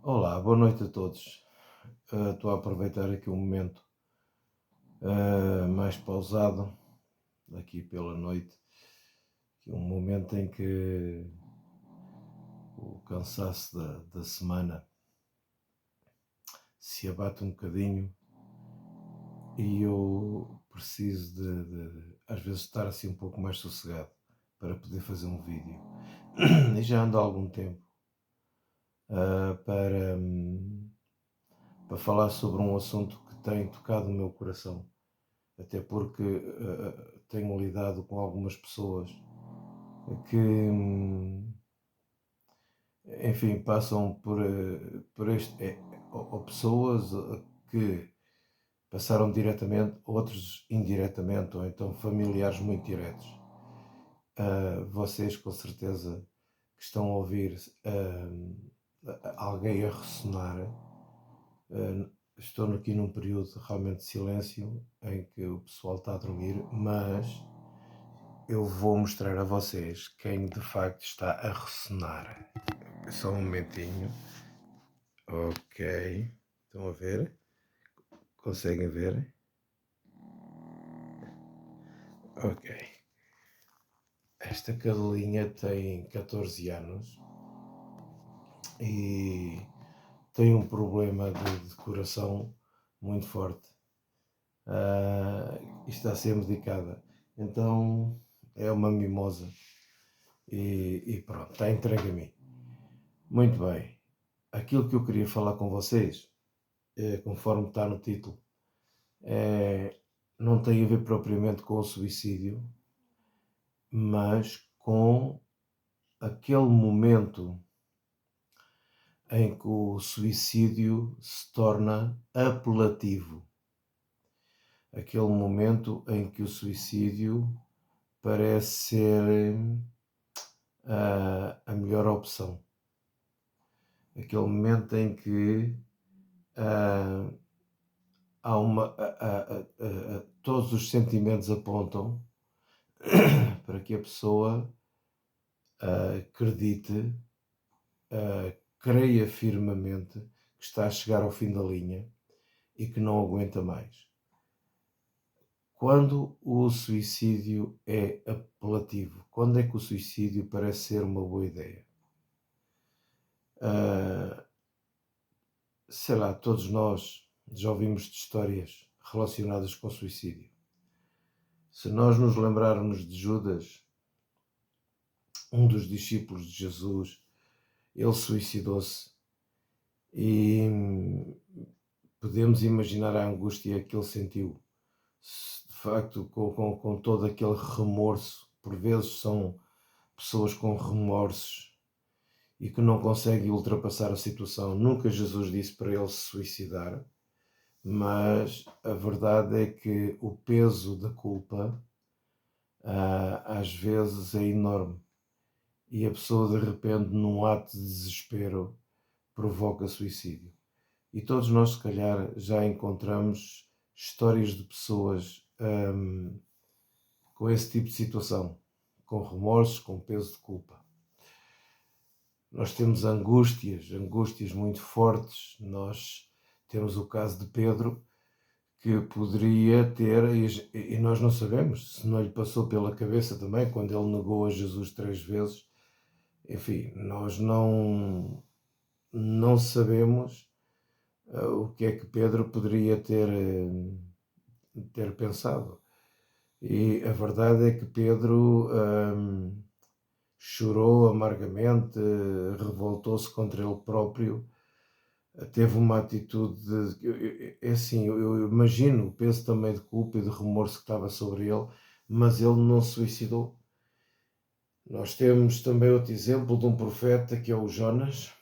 Olá, boa noite a todos. Estou a aproveitar aqui um momento mais pausado, aqui pela noite, que um momento em que o cansaço da semana se abate um bocadinho e eu preciso às vezes, estar assim um pouco mais sossegado para poder fazer um vídeo. E já ando há algum tempo para falar sobre um assunto que tem tocado o meu coração. Até porque tenho lidado com algumas pessoas que, enfim, passam por este, ou pessoas que passaram diretamente, outros indiretamente, ou então familiares muito diretos. Vocês, com certeza, que estão a ouvir alguém a ressonar. Estou aqui num período realmente de silêncio em que o pessoal está a dormir, mas eu vou mostrar a vocês quem de facto está a ressonar. Só um momentinho. Ok. Estão a ver? Conseguem ver? Ok. Esta cadelinha tem 14 anos e tem um problema de coração muito forte. E está a ser medicada. Então é uma mimosa. E pronto, está entregue a mim. Muito bem. Aquilo que eu queria falar com vocês, conforme está no título, não tem a ver propriamente com o suicídio, mas com aquele momento em que o suicídio se torna apelativo. Aquele momento em que o suicídio parece ser a melhor opção. Aquele momento em que há todos os sentimentos apontam para que a pessoa acredite, creia firmemente que está a chegar ao fim da linha e que não aguenta mais. Quando o suicídio é apelativo? Quando é que o suicídio parece ser uma boa ideia? Sei lá, todos nós já ouvimos de histórias relacionadas com suicídio. Se nós nos lembrarmos de Judas, um dos discípulos de Jesus, ele suicidou-se e podemos imaginar a angústia que ele sentiu. De facto, com todo aquele remorso, por vezes são pessoas com remorsos e que não conseguem ultrapassar a situação. Nunca Jesus disse para ele se suicidar, mas a verdade é que o peso da culpa às vezes é enorme e a pessoa de repente, num ato de desespero, provoca suicídio. E todos nós, se calhar, já encontramos histórias de pessoas com esse tipo de situação, com remorsos, com peso de culpa. Nós temos angústias muito fortes. Nós temos o caso de Pedro, que poderia ter, e nós não sabemos se não lhe passou pela cabeça também, quando ele negou a Jesus 3 vezes. Enfim, nós não sabemos o que é que Pedro poderia ter pensado. E a verdade é que Pedro chorou amargamente, revoltou-se contra ele próprio, teve uma atitude é assim, eu imagino o peso também de culpa e de remorso que estava sobre ele, mas ele não se suicidou. Nós temos também outro exemplo de um profeta, que é o Jonas,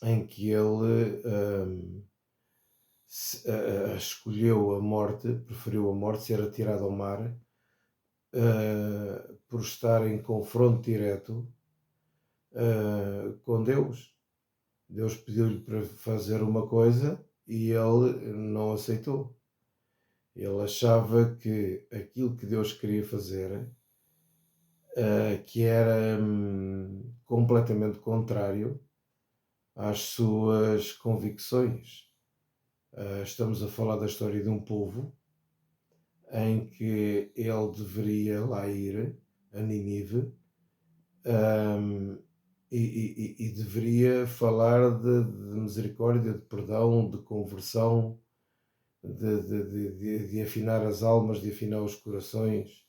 em que ele escolheu a morte, preferiu a morte, ser atirado ao mar, por estar em confronto direto com Deus. Deus pediu-lhe para fazer uma coisa e ele não aceitou. Ele achava que aquilo que Deus queria fazer, que era completamente contrário às suas convicções. Estamos a falar da história de um povo em que ele deveria lá ir, a Nínive, e deveria falar de misericórdia, de perdão, de conversão, de afinar as almas, de afinar os corações.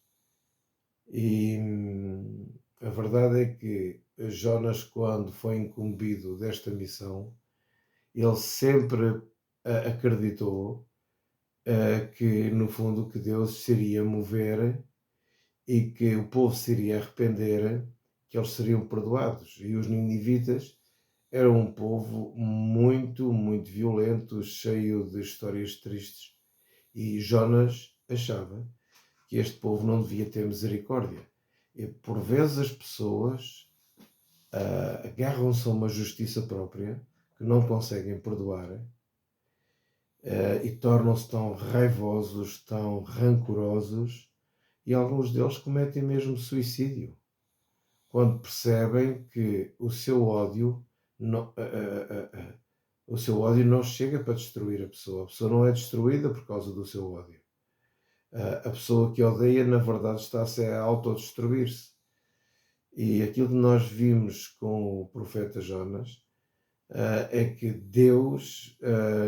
E a verdade é que Jonas, quando foi incumbido desta missão, ele sempre acreditou que, no fundo, que Deus se iria mover e que o povo se iria arrepender, que eles seriam perdoados. E os ninivitas eram um povo muito, muito violento, cheio de histórias tristes. E Jonas achava que este povo não devia ter misericórdia. E por vezes as pessoas agarram-se a uma justiça própria que não conseguem perdoar e tornam-se tão raivosos, tão rancorosos, e alguns deles cometem mesmo suicídio quando percebem que o seu ódio não, chega para destruir a pessoa. A pessoa não é destruída por causa do seu ódio. A pessoa que odeia, na verdade, está-se a autodestruir-se. E aquilo que nós vimos com o profeta Jonas é que Deus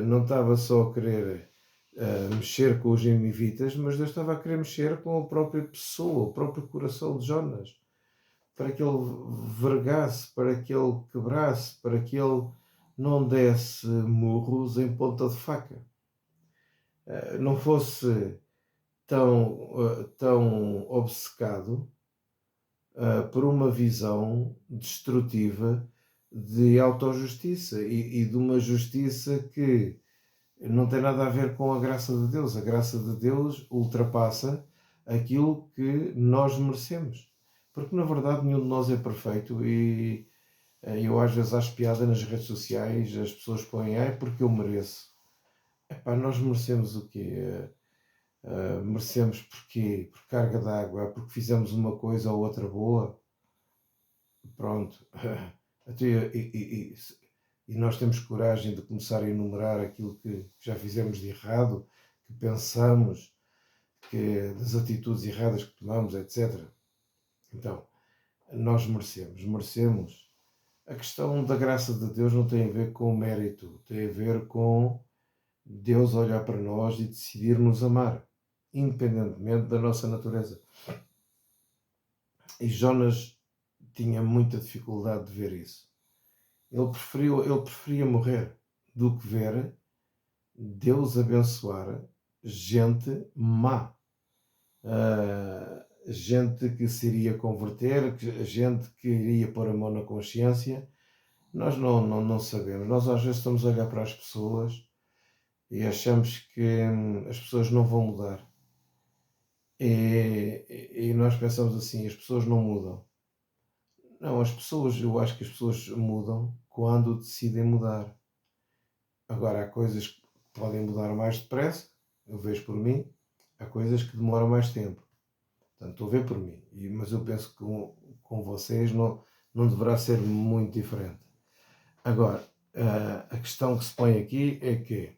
não estava só a querer mexer com os ninivitas, mas Deus estava a querer mexer com a própria pessoa, o próprio coração de Jonas, para que ele vergasse, para que ele quebrasse, para que ele não desse murros em ponta de faca. Não fosse tão obcecado por uma visão destrutiva de autojustiça e de uma justiça que não tem nada a ver com a graça de Deus. A graça de Deus ultrapassa aquilo que nós merecemos. Porque, na verdade, nenhum de nós é perfeito e eu às vezes acho piada nas redes sociais, as pessoas põem, porque eu mereço. Epá, nós merecemos o quê? Merecemos porquê? Por carga d'água, porque fizemos uma coisa ou outra boa. Pronto. E nós temos coragem de começar a enumerar aquilo que já fizemos de errado, que pensamos, das atitudes erradas que tomamos, etc. Então, nós merecemos. A questão da graça de Deus não tem a ver com o mérito, tem a ver com Deus olhar para nós e decidir nos amar, independentemente da nossa natureza. E Jonas tinha muita dificuldade de ver isso. Ele preferia morrer do que ver Deus abençoar gente má. Gente que se iria converter, gente que iria pôr a mão na consciência. Nós não sabemos. Nós às vezes estamos a olhar para as pessoas e achamos que as pessoas não vão mudar. E nós pensamos assim, as pessoas não mudam. Não, eu acho que as pessoas mudam quando decidem mudar. Agora, há coisas que podem mudar mais depressa, eu vejo por mim, há coisas que demoram mais tempo. Portanto, estou a ver por mim, mas eu penso que com vocês não deverá ser muito diferente. Agora, a questão que se põe aqui é que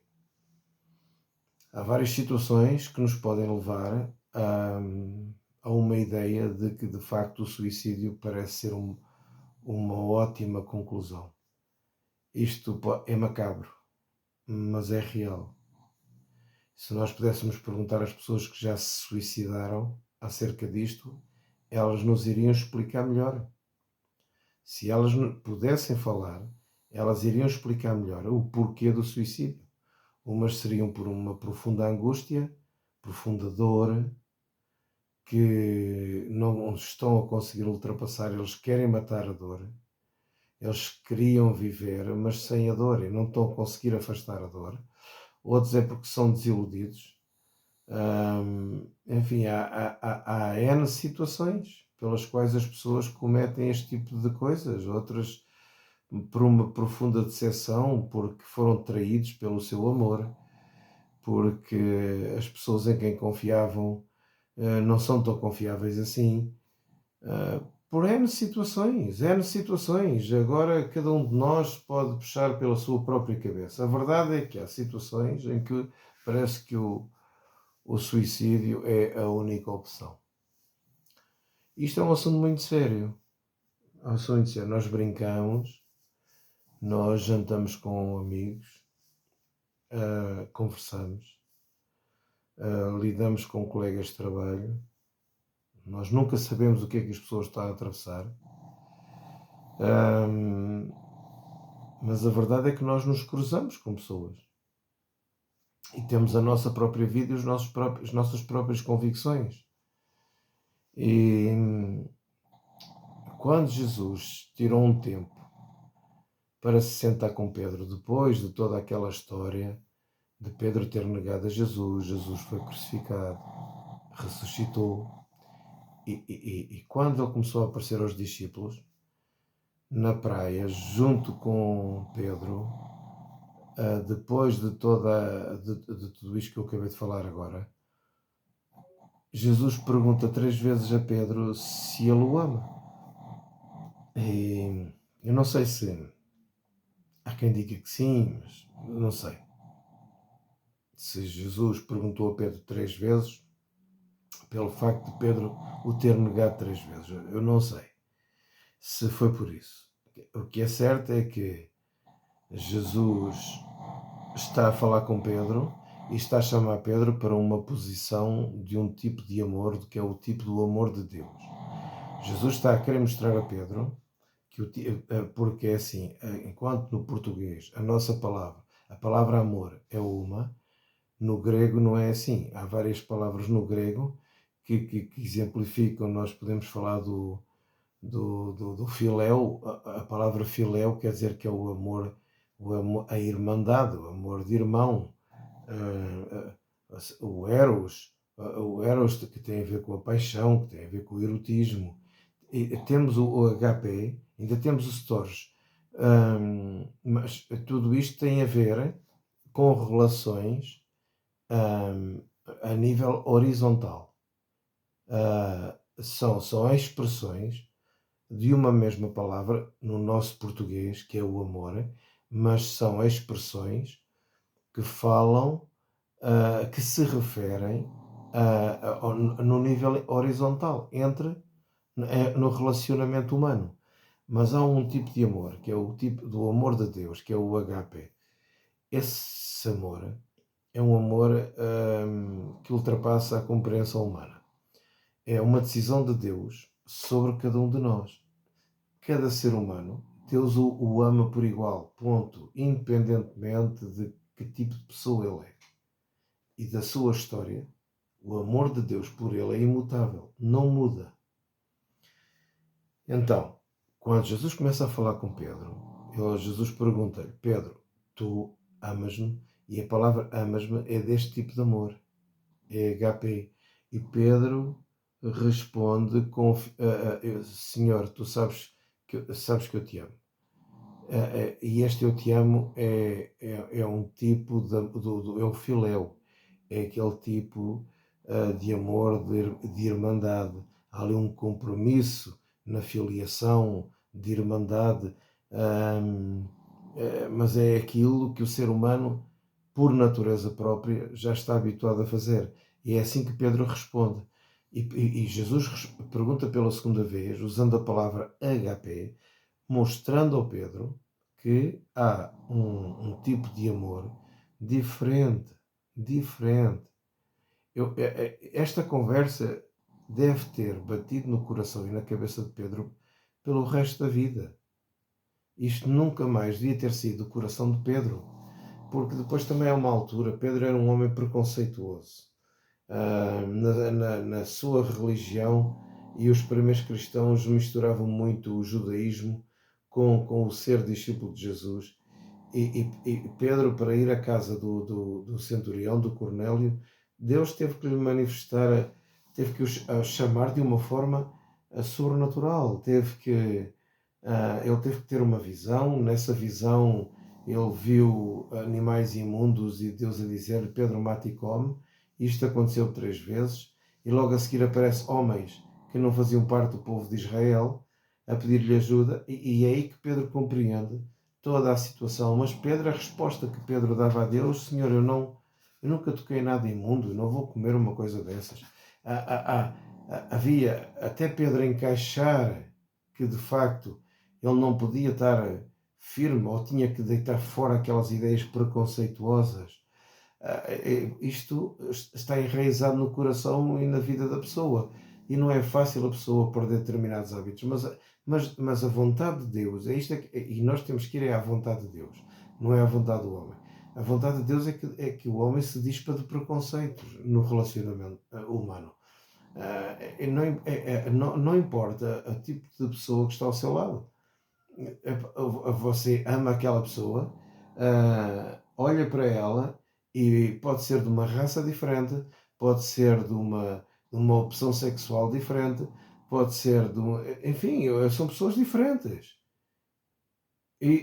há várias situações que nos podem levar a uma ideia de que, de facto, o suicídio parece ser uma ótima conclusão. Isto é macabro, mas é real. Se nós pudéssemos perguntar às pessoas que já se suicidaram acerca disto, elas nos iriam explicar melhor. Se elas pudessem falar, elas iriam explicar melhor o porquê do suicídio. Umas seriam por uma profunda angústia, profunda dor, que não estão a conseguir ultrapassar, eles querem matar a dor, eles queriam viver, mas sem a dor, e não estão a conseguir afastar a dor. Outros é porque são desiludidos. Enfim, há N situações pelas quais as pessoas cometem este tipo de coisas, outras por uma profunda decepção, porque foram traídos pelo seu amor, porque as pessoas em quem confiavam não são tão confiáveis assim, por N situações, N situações. Agora cada um de nós pode puxar pela sua própria cabeça. A verdade é que há situações em que parece que o suicídio é a única opção. Isto é um assunto muito sério. É um assunto muito sério. Nós brincamos, nós jantamos com amigos, conversamos, lidamos com colegas de trabalho. Nós nunca sabemos o que é que as pessoas estão a atravessar. Mas a verdade é que nós nos cruzamos com pessoas. E temos a nossa própria vida e as nossas próprias convicções. E quando Jesus tirou um tempo para se sentar com Pedro, depois de toda aquela história de Pedro ter negado a Jesus, Jesus foi crucificado, ressuscitou, e quando ele começou a aparecer aos discípulos, na praia, junto com Pedro, depois de tudo isto que eu acabei de falar agora, Jesus pergunta 3 vezes a Pedro se ele o ama. E eu não sei se há quem diga que sim, mas não sei. Se Jesus perguntou a Pedro 3 vezes, pelo facto de Pedro o ter negado 3 vezes, eu não sei se foi por isso. O que é certo é que Jesus está a falar com Pedro e está a chamar Pedro para uma posição de um tipo de amor, que é o tipo do amor de Deus. Jesus está a querer mostrar a Pedro porque é assim, enquanto no português a palavra amor é uma, no grego não é assim. Há várias palavras no grego que exemplificam. Nós podemos falar do filéu. A palavra filéu quer dizer que é o amor, a irmandade, o amor de irmão, o eros que tem a ver com a paixão, que tem a ver com o erotismo. E temos o HP, ainda temos o storge, mas tudo isto tem a ver com relações a nível horizontal. São expressões de uma mesma palavra no nosso português, que é o amor, mas são expressões que falam, que se referem no nível horizontal, no relacionamento humano. Mas há um tipo de amor, que é o tipo do amor de Deus, que é o HP. Esse amor é um amor que ultrapassa a compreensão humana. É uma decisão de Deus sobre cada um de nós. Cada ser humano, Deus o ama por igual, ponto, independentemente de que tipo de pessoa ele é. E da sua história, o amor de Deus por ele é imutável, não muda. Então, quando Jesus começa a falar com Pedro, Jesus pergunta-lhe: Pedro, tu amas-me? E a palavra amas-me é deste tipo de amor, é HP. E Pedro responde com: Senhor, tu sabes que eu te amo. E este eu te amo é um tipo é o filéu, é aquele tipo de amor, de irmandade. Há ali um compromisso na filiação, de irmandade, mas é aquilo que o ser humano, por natureza própria, já está habituado a fazer. E é assim que Pedro responde. E Jesus pergunta pela segunda vez, usando a palavra HP, mostrando ao Pedro que há um tipo de amor diferente. Esta conversa deve ter batido no coração e na cabeça de Pedro pelo resto da vida. Isto nunca mais devia ter sido o coração de Pedro, porque depois também há uma altura, Pedro era um homem preconceituoso. Na sua religião, e os primeiros cristãos misturavam muito o judaísmo com o ser discípulo de Jesus. E Pedro, para ir à casa do centurião, do Cornélio, Deus teve que lhe manifestar, teve que o chamar de uma forma sobrenatural. Ele teve que ter uma visão. Nessa visão ele viu animais imundos e Deus a dizer: Pedro, mata e come. Isto aconteceu 3 vezes, e logo a seguir aparece homens que não faziam parte do povo de Israel, a pedir-lhe ajuda, e é aí que Pedro compreende toda a situação. Mas Pedro, a resposta que Pedro dava a Deus: Senhor, eu nunca toquei nada imundo, eu não vou comer uma coisa dessas. Havia até Pedro encaixar que de facto ele não podia estar firme, ou tinha que deitar fora aquelas ideias preconceituosas. Isto está enraizado no coração e na vida da pessoa, e não é fácil a pessoa perder determinados hábitos, mas a vontade de Deus, e nós temos que ir à vontade de Deus, não é à vontade do homem. A vontade de Deus é que o homem se dispa de preconceitos no relacionamento humano. Não importa o tipo de pessoa que está ao seu lado. Você ama aquela pessoa, olha para ela, e pode ser de uma raça diferente, pode ser de uma opção sexual diferente, pode ser enfim, são pessoas diferentes.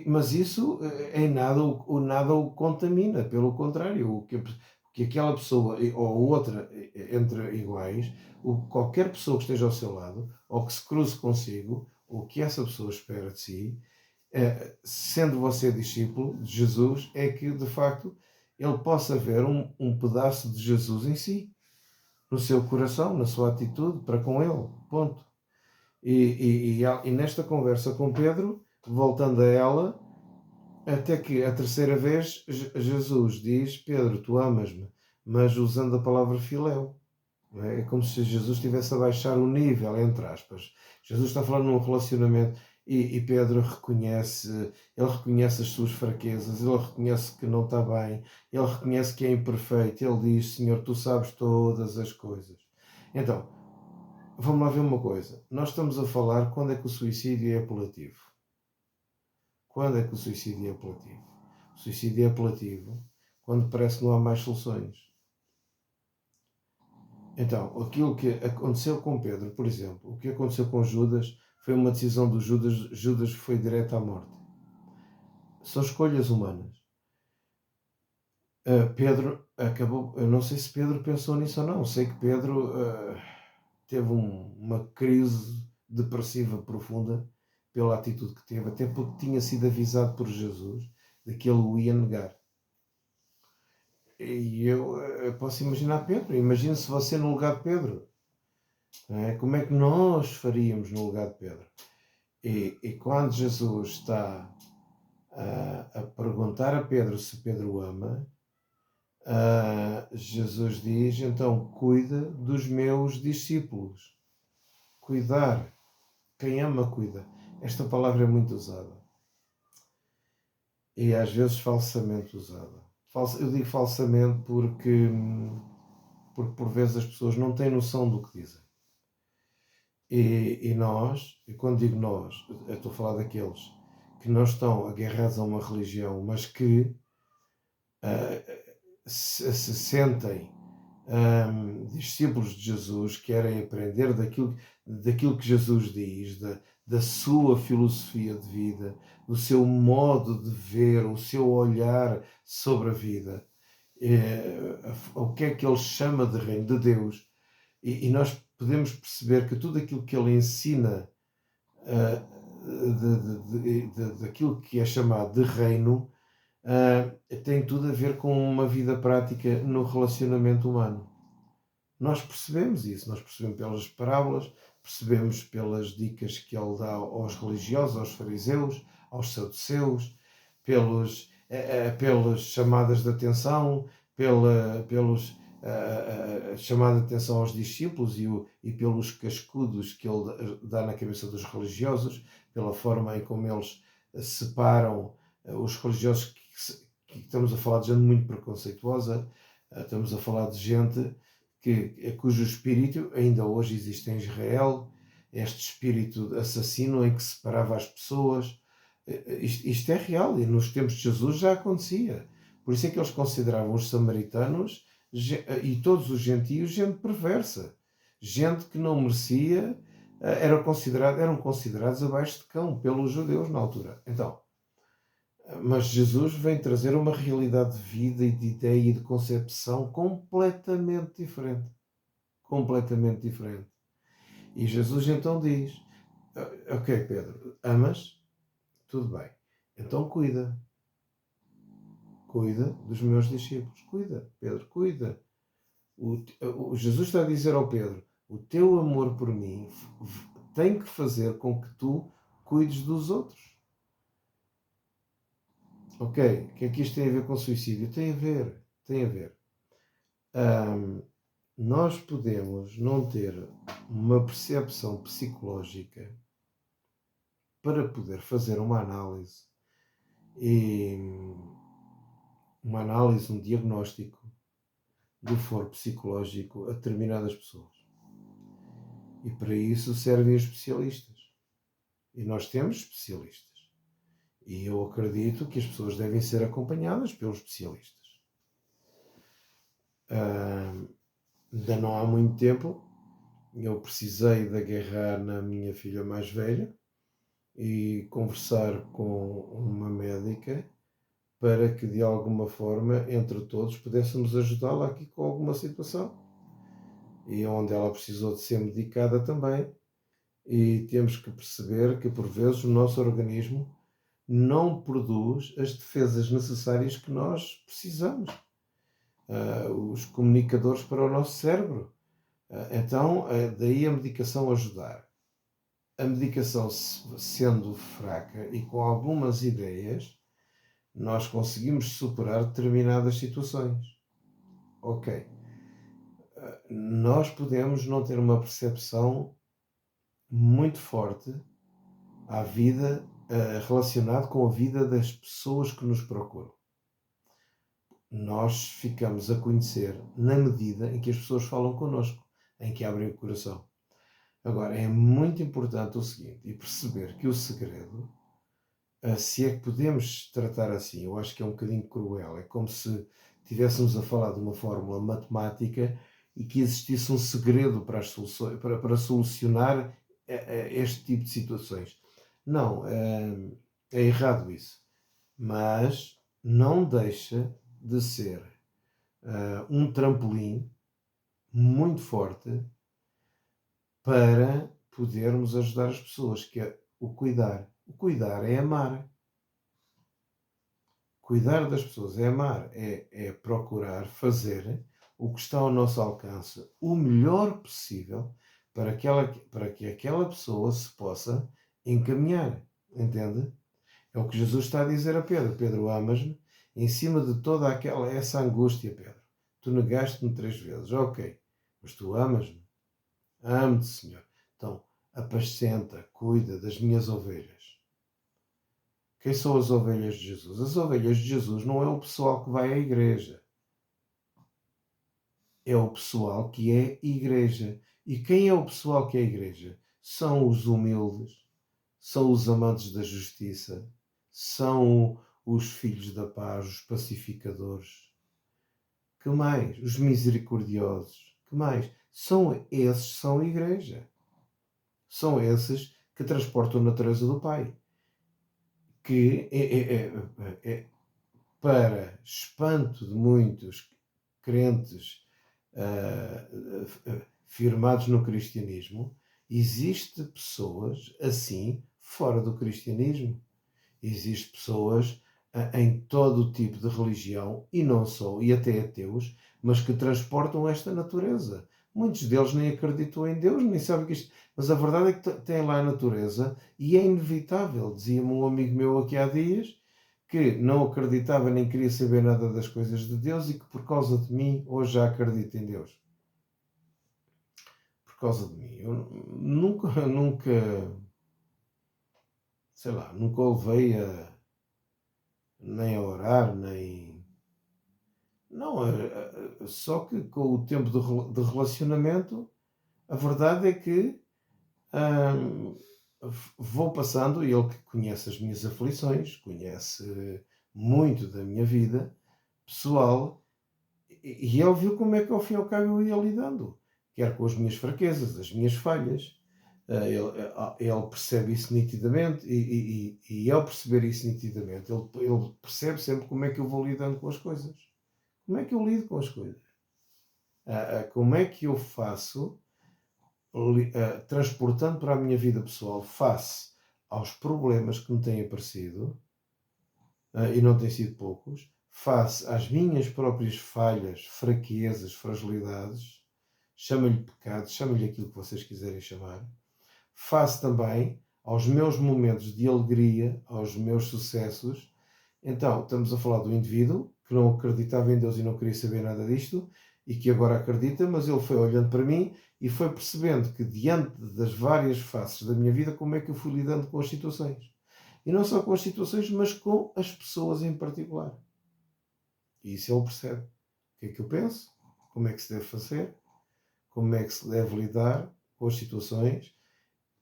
Mas isso em nada o contamina, pelo contrário, o que aquela pessoa ou outra entre iguais, qualquer pessoa que esteja ao seu lado, ou que se cruze consigo, o que essa pessoa espera de si, sendo você discípulo de Jesus, é que de facto ele possa ver um pedaço de Jesus em si, no seu coração, na sua atitude para com ele, ponto. E nesta conversa com Pedro, voltando a ela, até que a terceira vez Jesus diz: Pedro, tu amas-me, mas usando a palavra filéu. É como se Jesus estivesse a baixar o nível, entre aspas. Jesus está falando num relacionamento, e Pedro ele reconhece as suas fraquezas, ele reconhece que não está bem, ele reconhece que é imperfeito, ele diz: Senhor, tu sabes todas as coisas. Então, vamos lá ver uma coisa. Nós estamos a falar quando é que o suicídio é apelativo. Quando é que o suicídio é apelativo? O suicídio é apelativo quando parece que não há mais soluções. Então, aquilo que aconteceu com Pedro, por exemplo, o que aconteceu com Judas, foi uma decisão do Judas. Judas foi direto à morte. São escolhas humanas. Pedro acabou. Eu não sei se Pedro pensou nisso ou não. Sei que Pedro teve uma crise depressiva profunda pela atitude que teve, até porque tinha sido avisado por Jesus de que ele o ia negar. E eu posso imaginar Pedro. Imagine se você no lugar de Pedro. Como é que nós faríamos no lugar de Pedro? E quando Jesus está a perguntar a Pedro se Pedro o ama, Jesus diz: então cuida dos meus discípulos. Cuidar. Quem ama, cuida. Esta palavra é muito usada. E às vezes falsamente usada. Eu digo falsamente porque por vezes as pessoas não têm noção do que dizem. E nós, e quando digo nós, eu estou a falar daqueles que não estão agarrados a uma religião, mas que se sentem discípulos de Jesus, querem aprender daquilo que Jesus diz, da sua filosofia de vida, do seu modo de ver, o seu olhar sobre a vida, o que é que ele chama de reino de Deus, e nós podemos perceber que tudo aquilo que ele ensina daquilo que é chamado de reino tem tudo a ver com uma vida prática no relacionamento humano. Nós percebemos isso, nós percebemos pelas parábolas, percebemos pelas dicas que ele dá aos religiosos, aos fariseus, aos saduceus, pelas chamadas de atenção, pelos chamada de atenção aos discípulos e pelos cascudos que ele dá na cabeça dos religiosos, pela forma em como eles separam os religiosos, que estamos a falar de gente muito preconceituosa, estamos a falar de gente cujo espírito ainda hoje existe em Israel, este espírito assassino em que separava as pessoas. Isto é real, e nos tempos de Jesus já acontecia. Por isso é que eles consideravam os samaritanos e todos os gentios gente perversa, gente que não merecia, eram considerados abaixo de cão pelos judeus na altura. Então, mas Jesus vem trazer uma realidade de vida e de ideia e de concepção completamente diferente. Completamente diferente. E Jesus então diz: Ok, Pedro, amas? Tudo bem. Então cuida. Cuida dos meus discípulos. Cuida, Pedro, cuida. O Jesus está a dizer ao Pedro: o teu amor por mim tem que fazer com que tu cuides dos outros. Ok, o que é que isto tem a ver com suicídio? Tem a ver, tem a ver. Nós podemos não ter uma percepção psicológica para poder fazer uma análise e um diagnóstico do foro psicológico a determinadas pessoas. E para isso servem os especialistas. E nós temos especialistas. E eu acredito que as pessoas devem ser acompanhadas pelos especialistas. Ainda não há muito tempo, eu precisei de agarrar na minha filha mais velha e conversar com uma médica para que, de alguma forma, entre todos, pudéssemos ajudá-la aqui com alguma situação. E onde ela precisou de ser medicada também. E temos que perceber que, por vezes, o nosso organismo não produz as defesas necessárias que nós precisamos. Os comunicadores para o nosso cérebro. Então, daí a medicação ajudar. A medicação sendo fraca e com algumas ideias, nós conseguimos superar determinadas situações. Ok. Nós podemos não ter uma percepção muito forte à vida, relacionado com a vida das pessoas que nos procuram. Nós ficamos a conhecer na medida em que as pessoas falam connosco, em que abrem o coração. Agora, é muito importante o seguinte, e perceber que o segredo, se é que podemos tratar assim, eu acho que é um bocadinho cruel, é como se estivéssemos a falar de uma fórmula matemática e que existisse um segredo para, as soluções, para solucionar este tipo de situações. Não, é errado isso. Mas não deixa de ser um trampolim muito forte para podermos ajudar as pessoas, que é o cuidar. O cuidar é amar. Cuidar das pessoas é amar, é procurar fazer o que está ao nosso alcance o melhor possível para que aquela pessoa se possa encaminhar. Entende? É o que Jesus está a dizer a Pedro. Pedro, amas-me? Em cima de toda essa angústia, Pedro. Tu negaste-me 3 vezes. Ok. Mas tu amas-me? Amo-te, Senhor. Então, apascenta, cuida das minhas ovelhas. Quem são as ovelhas de Jesus? As ovelhas de Jesus não é o pessoal que vai à igreja. É o pessoal que é igreja. E quem é o pessoal que é igreja? São os humildes, são os amantes da justiça, são os filhos da paz, os pacificadores. Que mais? Os misericordiosos. Que mais? São esses, são a igreja. São esses que transportam a natureza do Pai. Que é para espanto de muitos crentes firmados no cristianismo, existe pessoas assim fora do cristianismo. Existem pessoas em todo o tipo de religião, e não só, e até ateus, mas que transportam esta natureza. Muitos deles nem acreditam em Deus, nem sabem que isto... Mas a verdade é que tem lá a natureza e é inevitável. Dizia-me um amigo meu aqui há dias que não acreditava nem queria saber nada das coisas de Deus e que por causa de mim hoje já acredita em Deus. Por causa de mim. Eu nunca, sei lá, nunca o levei nem a orar, nem... Não, só que com o tempo de relacionamento, a verdade é que vou passando, e ele que conhece as minhas aflições, conhece muito da minha vida pessoal, e ele viu como é que ao fim e ao cabo eu ia lidando, quer com as minhas fraquezas, as minhas falhas. Ele percebe isso nitidamente e ao perceber isso nitidamente, ele percebe sempre como é que eu vou lidando com as coisas. Como é que eu lido com as coisas? Como é que eu faço transportando para a minha vida pessoal face aos problemas que me têm aparecido, e não têm sido poucos, face às minhas próprias falhas, fraquezas, fragilidades, chama-lhe pecado, chama-lhe aquilo que vocês quiserem chamar, face também aos meus momentos de alegria, aos meus sucessos. Então, estamos a falar do indivíduo que não acreditava em Deus e não queria saber nada disto, e que agora acredita, mas ele foi olhando para mim e foi percebendo que, diante das várias faces da minha vida, como é que eu fui lidando com as situações. E não só com as situações, mas com as pessoas em particular. E isso ele percebe. O que é que eu penso? Como é que se deve fazer? Como é que se deve lidar com as situações?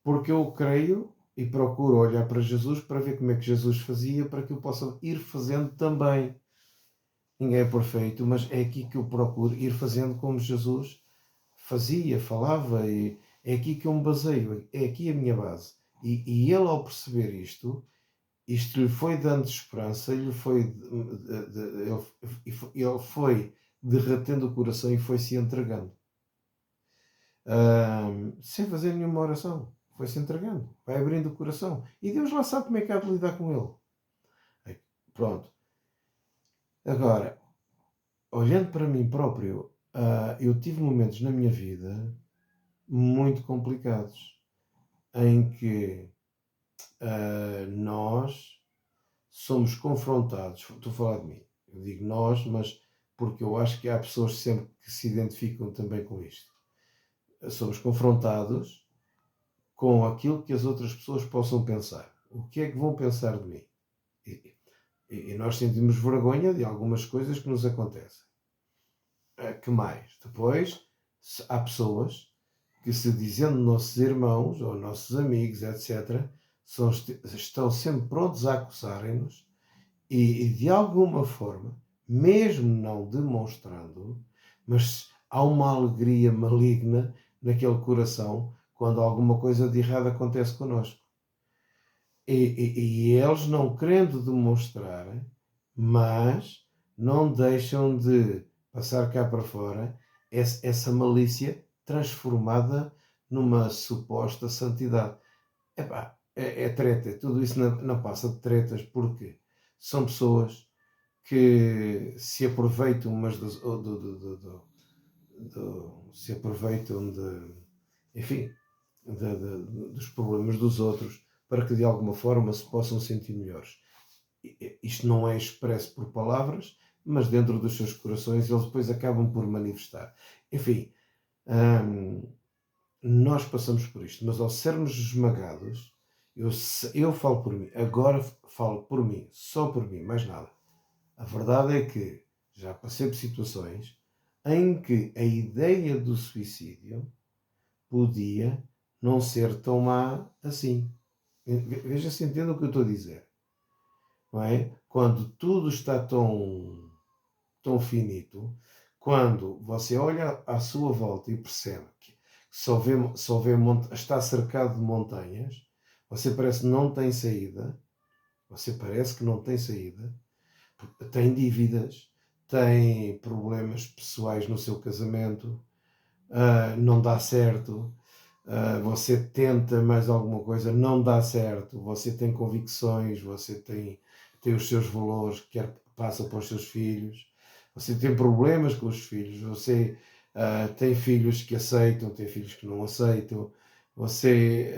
Porque eu creio e procuro olhar para Jesus para ver como é que Jesus fazia, para que eu possa ir fazendo também. Ninguém é perfeito, mas é aqui que eu procuro ir fazendo como Jesus fazia, falava, e é aqui que eu me baseio, é aqui a minha base. E ele, ao perceber isto lhe foi dando esperança, ele foi derretendo o coração e foi se entregando. Sem fazer nenhuma oração, foi se entregando, vai abrindo o coração. E Deus lá sabe como é que há de lidar com ele. Pronto. Agora, olhando para mim próprio, eu tive momentos na minha vida muito complicados em que nós somos confrontados, estou a falar de mim, eu digo nós, mas porque eu acho que há pessoas sempre que se identificam também com isto. Somos confrontados com aquilo que as outras pessoas possam pensar. O que é que vão pensar de mim? E nós sentimos vergonha de algumas coisas que nos acontecem. Que mais? Depois, há pessoas que, se dizendo nossos irmãos ou nossos amigos, etc., estão sempre prontos a acusarem-nos e de alguma forma, mesmo não demonstrando, mas há uma alegria maligna naquele coração quando alguma coisa de errado acontece connosco. E eles não querendo demonstrar, mas não deixam de passar cá para fora essa malícia transformada numa suposta santidade. É treta, tudo isso não passa de tretas, porque são pessoas que se aproveitam umas se aproveitam enfim, dos problemas dos outros para que de alguma forma se possam sentir melhores. Isto não é expresso por palavras, mas dentro dos seus corações eles depois acabam por manifestar. Enfim, nós passamos por isto, mas ao sermos esmagados, eu falo por mim, agora falo por mim, só por mim, mais nada. A verdade é que já passei por situações em que a ideia do suicídio podia não ser tão má assim. Veja se entende o que eu estou a dizer. Não é? Quando tudo está tão finito, quando você olha à sua volta e percebe que só vê está cercado de montanhas, você parece que não tem saída, tem dívidas, tem problemas pessoais no seu casamento, não dá certo, você tenta mais alguma coisa, não dá certo, você tem convicções, você tem os seus valores, passa para os seus filhos, você tem problemas com os filhos, você tem filhos que aceitam, tem filhos que não aceitam, você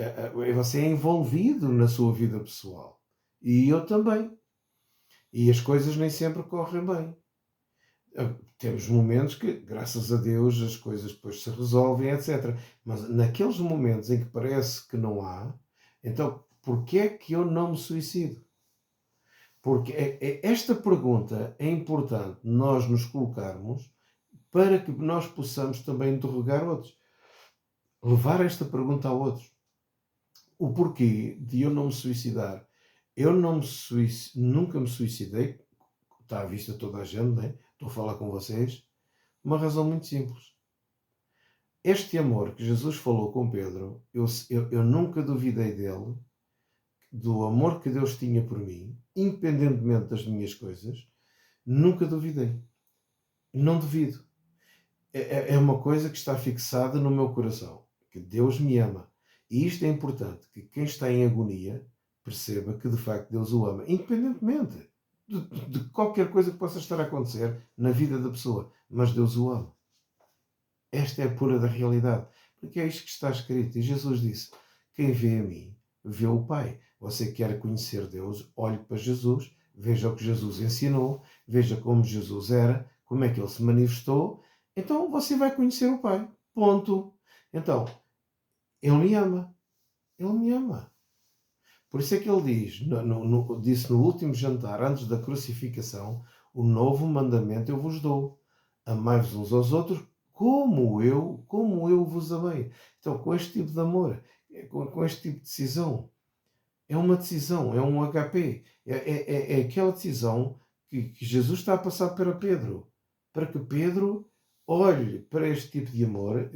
é envolvido na sua vida pessoal. E eu também. E as coisas nem sempre correm bem. Temos momentos que, graças a Deus, as coisas depois se resolvem, etc. Mas naqueles momentos em que parece que não há, então, porquê é que eu não me suicido? Porque esta pergunta é importante nós nos colocarmos para que nós possamos também interrogar outros. Levar esta pergunta a outros. O porquê de eu não me suicidar? Eu nunca me suicidei, está à vista toda a gente, né? Estou a falar com vocês, uma razão muito simples. Este amor que Jesus falou com Pedro, eu nunca duvidei dele, do amor que Deus tinha por mim, independentemente das minhas coisas, nunca duvidei. Não duvido. É uma coisa que está fixada no meu coração. que Deus me ama. E isto é importante, que quem está em agonia perceba que de facto Deus o ama, independentemente de qualquer coisa que possa estar a acontecer na vida da pessoa, mas Deus o ama. Esta é a pura da realidade, porque é isto que está escrito. E Jesus disse: quem vê a mim, vê o Pai. Você quer conhecer Deus, olhe para Jesus, veja o que Jesus ensinou, veja como Jesus era, como é que ele se manifestou, então você vai conhecer o Pai. Ponto. Então, ele me ama. Ele me ama. Por isso é que ele diz, disse no último jantar, antes da crucificação: o novo mandamento eu vos dou. Amai-vos uns aos outros como eu vos amei. Então, com este tipo de amor, com este tipo de decisão, é uma decisão, é um HP. É aquela decisão que Jesus está a passar para Pedro. Para que Pedro olhe para este tipo de amor,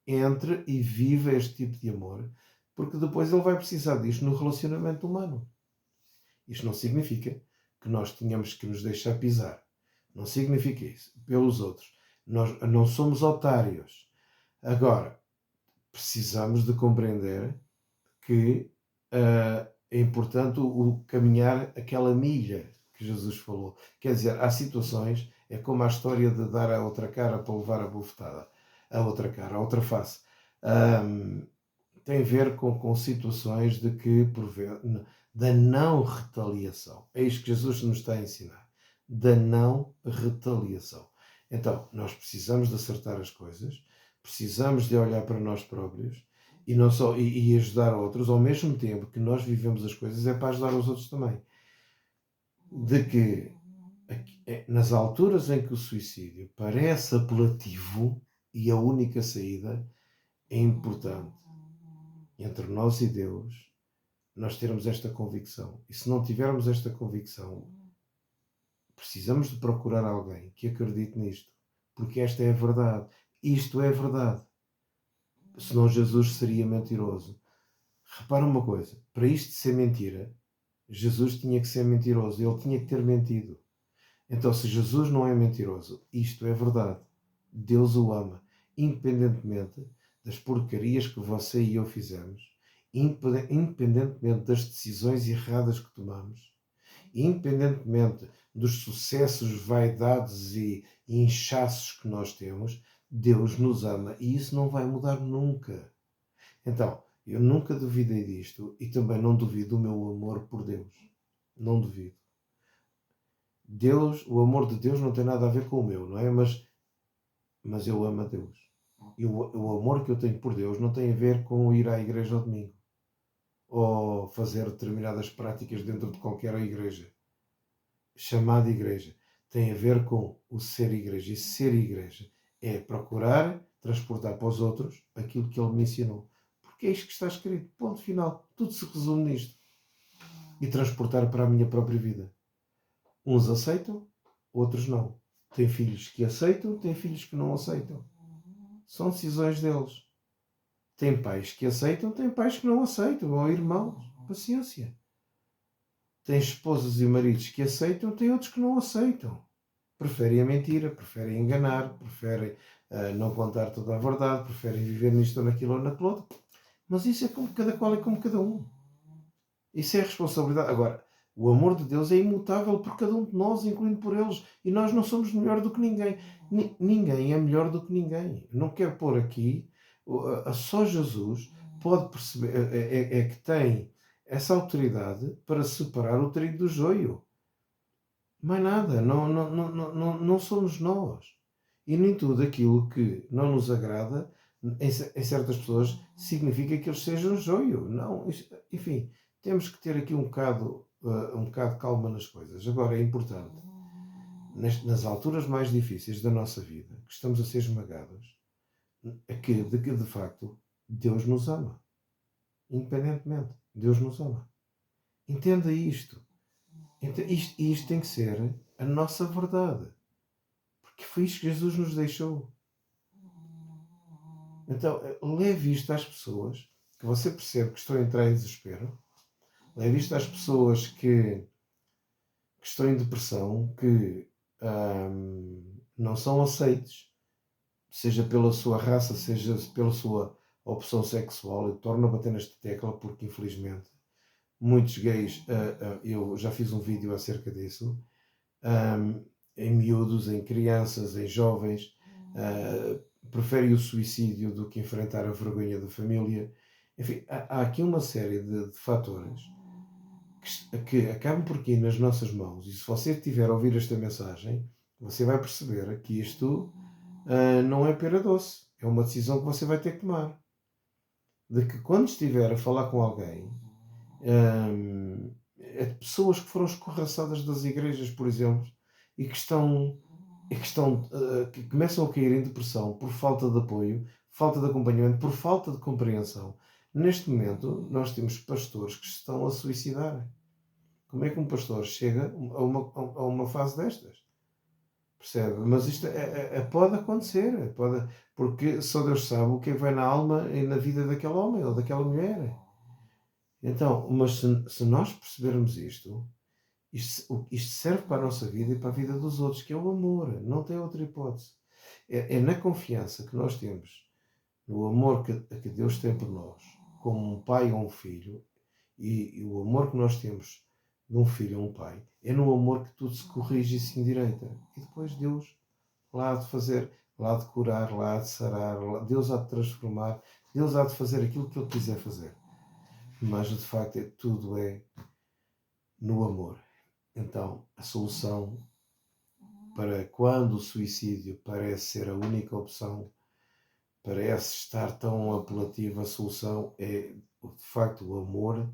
entre e viva este tipo de amor, porque depois ele vai precisar disto no relacionamento humano. Isto não significa que nós tenhamos que nos deixar pisar. Não significa isso. Pelos outros. Nós não somos otários. Agora, precisamos de compreender que é importante o caminhar aquela milha que Jesus falou. Quer dizer, há situações, é como a história de dar a outra cara para levar a bofetada. A outra cara, a outra face. Tem a ver com situações de que, da não retaliação. É isto que Jesus nos está a ensinar. Da não retaliação. Então, nós precisamos de acertar as coisas, precisamos de olhar para nós próprios e não só e ajudar outros, ao mesmo tempo que nós vivemos as coisas, é para ajudar os outros também. De que, nas alturas em que o suicídio parece apelativo e a única saída, é importante, entre nós e Deus, nós termos esta convicção. E se não tivermos esta convicção, precisamos de procurar alguém que acredite nisto. Porque esta é a verdade. Isto é a verdade. Senão Jesus seria mentiroso. Repara uma coisa. Para isto ser mentira, Jesus tinha que ser mentiroso. Ele tinha que ter mentido. Então, se Jesus não é mentiroso, isto é verdade. Deus o ama. Independentemente das porcarias que você e eu fizemos, independentemente das decisões erradas que tomamos, independentemente dos sucessos, vaidades e inchaços que nós temos, Deus nos ama e isso não vai mudar nunca. Então, eu nunca duvidei disto e também não duvido do meu amor por Deus. Não duvido. Deus, o amor de Deus não tem nada a ver com o meu, não é? Mas eu amo a Deus. E o amor que eu tenho por Deus não tem a ver com ir à igreja ao domingo ou fazer determinadas práticas dentro de qualquer igreja. Chamada igreja. Tem a ver com o ser igreja. E ser igreja é procurar transportar para os outros aquilo que ele me ensinou. Porque é isto que está escrito. Ponto final. Tudo se resume nisto. E transportar para a minha própria vida. Uns aceitam, outros não. Tem filhos que aceitam, tem filhos que não aceitam. São decisões deles. Tem pais que aceitam, tem pais que não aceitam. Ou irmãos. Paciência. Tem esposas e maridos que aceitam, tem outros que não aceitam. Preferem a mentira, preferem enganar, preferem não contar toda a verdade, preferem viver nisto ou naquilo ou naquilo outro. Mas isso é como cada qual é como cada um. Isso é responsabilidade. Agora, o amor de Deus é imutável por cada um de nós, incluindo por eles. E nós não somos melhor do que ninguém. Ninguém é melhor do que ninguém. Não quero pôr aqui. Só Jesus pode perceber, é que tem essa autoridade para separar o trigo do joio. Mais nada. Não somos nós. E nem tudo aquilo que não nos agrada, em certas pessoas, significa que eles sejam joio. Não, enfim, temos que ter aqui um bocado de calma nas coisas. Agora, é importante, nas alturas mais difíceis da nossa vida, que estamos a ser esmagados, que de facto Deus nos ama. Independentemente, Deus nos ama. Entenda isto. Isto tem que ser a nossa verdade. Porque foi isto que Jesus nos deixou. Então, leve isto às pessoas que você percebe que estão a entrar em desespero. Leve isto às pessoas que estão em depressão, que não são aceites, seja pela sua raça, seja pela sua a opção sexual. Eu torno a bater nesta tecla porque, infelizmente, muitos gays, eu já fiz um vídeo acerca disso, em miúdos, em crianças, em jovens, preferem o suicídio do que enfrentar a vergonha da família. Enfim, há aqui uma série de fatores que acabam por aqui nas nossas mãos. E se você estiver a ouvir esta mensagem, você vai perceber que isto não é pera doce. É uma decisão que você vai ter que tomar. De que quando estiver a falar com alguém, pessoas que foram escorraçadas das igrejas, por exemplo, e que começam a cair em depressão por falta de apoio, falta de acompanhamento, por falta de compreensão. Neste momento, nós temos pastores que se estão a suicidar. Como é que um pastor chega a uma fase destas? Percebe? Mas isto pode acontecer, porque só Deus sabe o que é que vai na alma e na vida daquele homem ou daquela mulher. Então, mas se nós percebermos isto serve para a nossa vida e para a vida dos outros, que é o amor, não tem outra hipótese. É na confiança que nós temos, no amor que Deus tem por nós, como um pai ou um filho, e o amor que nós temos de um filho ou um pai, é no amor que tudo se corrige e se endireita. E depois Deus lá há de fazer, lá há de curar, lá há de sarar, Deus há de transformar, Deus há de fazer aquilo que Ele quiser fazer. Mas, de facto, tudo é no amor. Então, a solução para quando o suicídio parece ser a única opção, parece estar tão apelativa, a solução é, de facto, o amor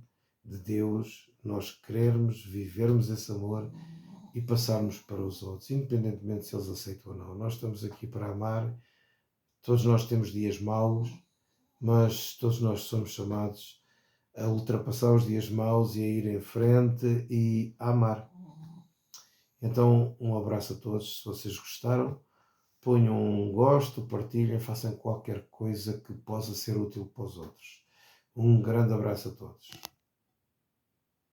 de Deus, nós querermos, vivermos esse amor e passarmos para os outros, independentemente se eles aceitam ou não. Nós estamos aqui para amar, todos nós temos dias maus, mas todos nós somos chamados a ultrapassar os dias maus e a ir em frente e a amar. Então, um abraço a todos. Se vocês gostaram, ponham um gosto, partilhem, façam qualquer coisa que possa ser útil para os outros. Um grande abraço a todos.